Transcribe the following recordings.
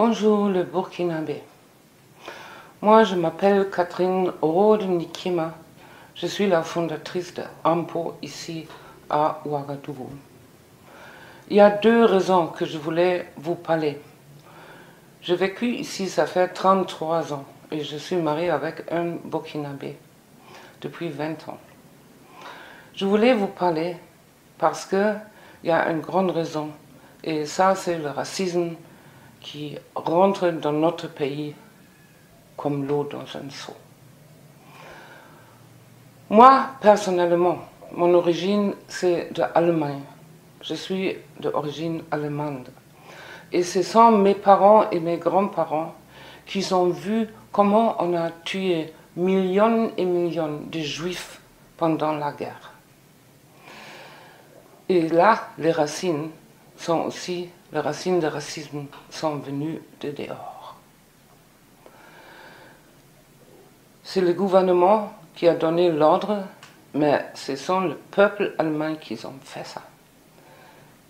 Bonjour le Burkinabé. Moi je m'appelle Catherine Rode Nikima. Je suis la fondatrice de AMPO ici à Ouagadougou. Il y a deux raisons que je voulais vous parler. J'ai vécu ici, ça fait 33 ans et je suis mariée avec un Burkinabé depuis 20 ans. Je voulais vous parler parce qu'il y a une grande raison et ça c'est le racisme qui rentre dans notre pays comme l'eau dans un seau. Moi, personnellement, mon origine, c'est de l'Allemagne. Je suis d'origine allemande. Et ce sont mes parents et mes grands-parents qui ont vu comment on a tué millions et millions de juifs pendant la guerre. Et là, les racines sont aussi, les racines du racisme sont venues de dehors. C'est le gouvernement qui a donné l'ordre, mais ce sont le peuple allemand qui ont fait ça.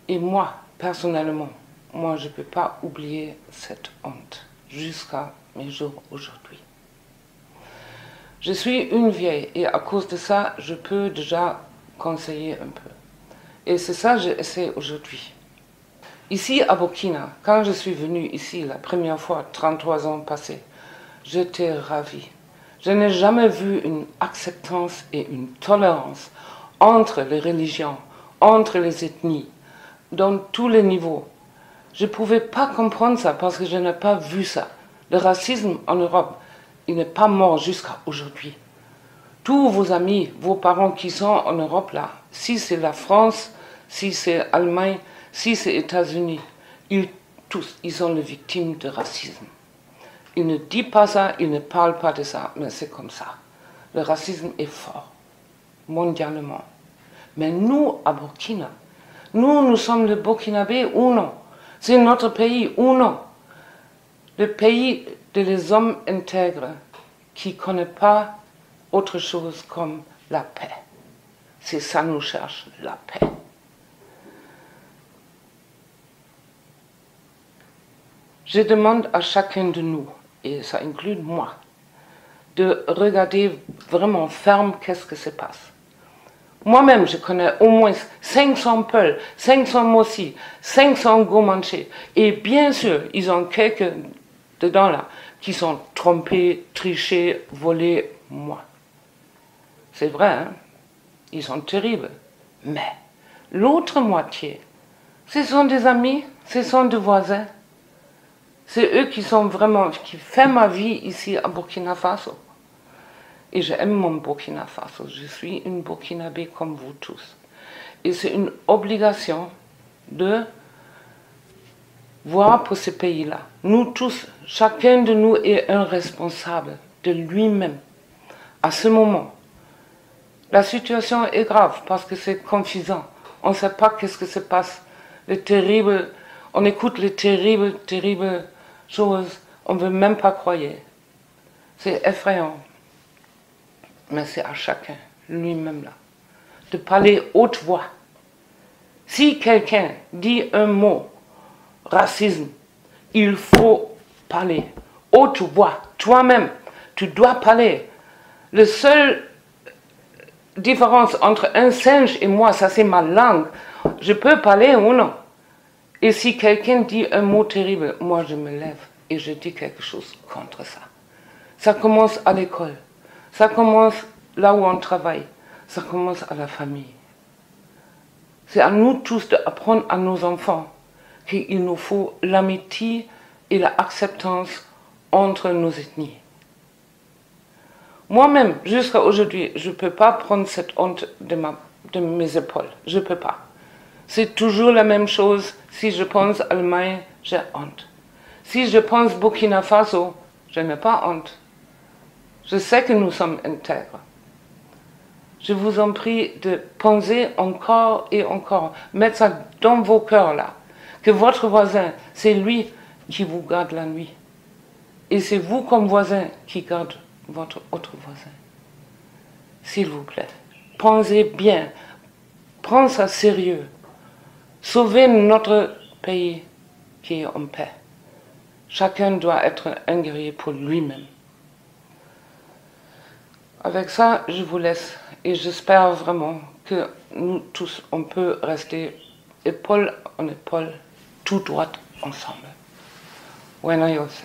Et moi, personnellement, moi je ne peux pas oublier cette honte jusqu'à mes jours aujourd'hui. Je suis une vieille et à cause de ça, je peux déjà conseiller un peu. Et c'est ça que j'essaie aujourd'hui. Ici à Burkina, quand je suis venue ici la première fois, 33 ans passés, j'étais ravie. Je n'ai jamais vu une acceptance et une tolérance entre les religions, entre les ethnies, dans tous les niveaux. Je ne pouvais pas comprendre ça parce que je n'ai pas vu ça. Le racisme en Europe, il n'est pas mort jusqu'à aujourd'hui. Tous vos amis, vos parents qui sont en Europe là, si c'est la France, si c'est l'Allemagne, si c'est les États-Unis, tous, ils sont les victimes de racisme. Ils ne disent pas ça, ils ne parlent pas de ça, mais c'est comme ça. Le racisme est fort, mondialement. Mais nous, à Burkina, nous sommes le Burkinabé ou non? C'est notre pays ou non? Le pays des hommes intègres qui ne connaissent pas autre chose comme la paix. C'est ça nous cherche, la paix. Je demande à chacun de nous, et ça inclut moi, de regarder vraiment ferme qu'est-ce que se passe. Moi-même, je connais au moins 500 Peuls, 500 Mossi, 500 Gomanché. Et bien sûr, ils ont quelques dedans là qui sont trompés, trichés, volés, moi. C'est vrai, hein? Ils sont terribles. Mais l'autre moitié, ce sont des amis, ce sont des voisins. C'est eux qui sont vraiment, qui font ma vie ici à Burkina Faso. Et j'aime mon Burkina Faso. Je suis une Burkinabé comme vous tous. Et c'est une obligation de voir pour ce pays-là. Nous tous, chacun de nous est un responsable de lui-même. À ce moment, la situation est grave parce que c'est confusant. On ne sait pas qu'est-ce que se passe. On écoute les terribles choses. On ne veut même pas croire. C'est effrayant. Mais c'est à chacun, lui-même là, de parler haute voix. Si quelqu'un dit un mot, racisme, il faut parler haute voix. Toi-même, tu dois parler. La seule différence entre un singe et moi, ça c'est ma langue. Je peux parler ou non. Et si quelqu'un dit un mot terrible, moi je me lève et je dis quelque chose contre ça. Ça commence à l'école. Ça commence là où on travaille. Ça commence à la famille. C'est à nous tous d'apprendre à nos enfants qu'il nous faut l'amitié et l'acceptance entre nos ethnies. Moi-même, jusqu'à aujourd'hui, je ne peux pas prendre cette honte de mes épaules. Je ne peux pas. C'est toujours la même chose. Si je pense Allemagne, j'ai honte. Si je pense Burkina Faso, je n'ai pas honte. Je sais que nous sommes intègres. Je vous en prie de penser encore et encore, mettre ça dans vos cœurs là, que votre voisin, c'est lui qui vous garde la nuit. Et c'est vous comme voisin qui garde votre autre voisin. S'il vous plaît, pensez bien, prenez ça sérieux. Sauvez notre pays qui est en paix. Chacun doit être un guerrier pour lui-même. Avec ça, je vous laisse et j'espère vraiment que nous tous, on peut rester épaule en épaule, tout droit ensemble. Buena Yose.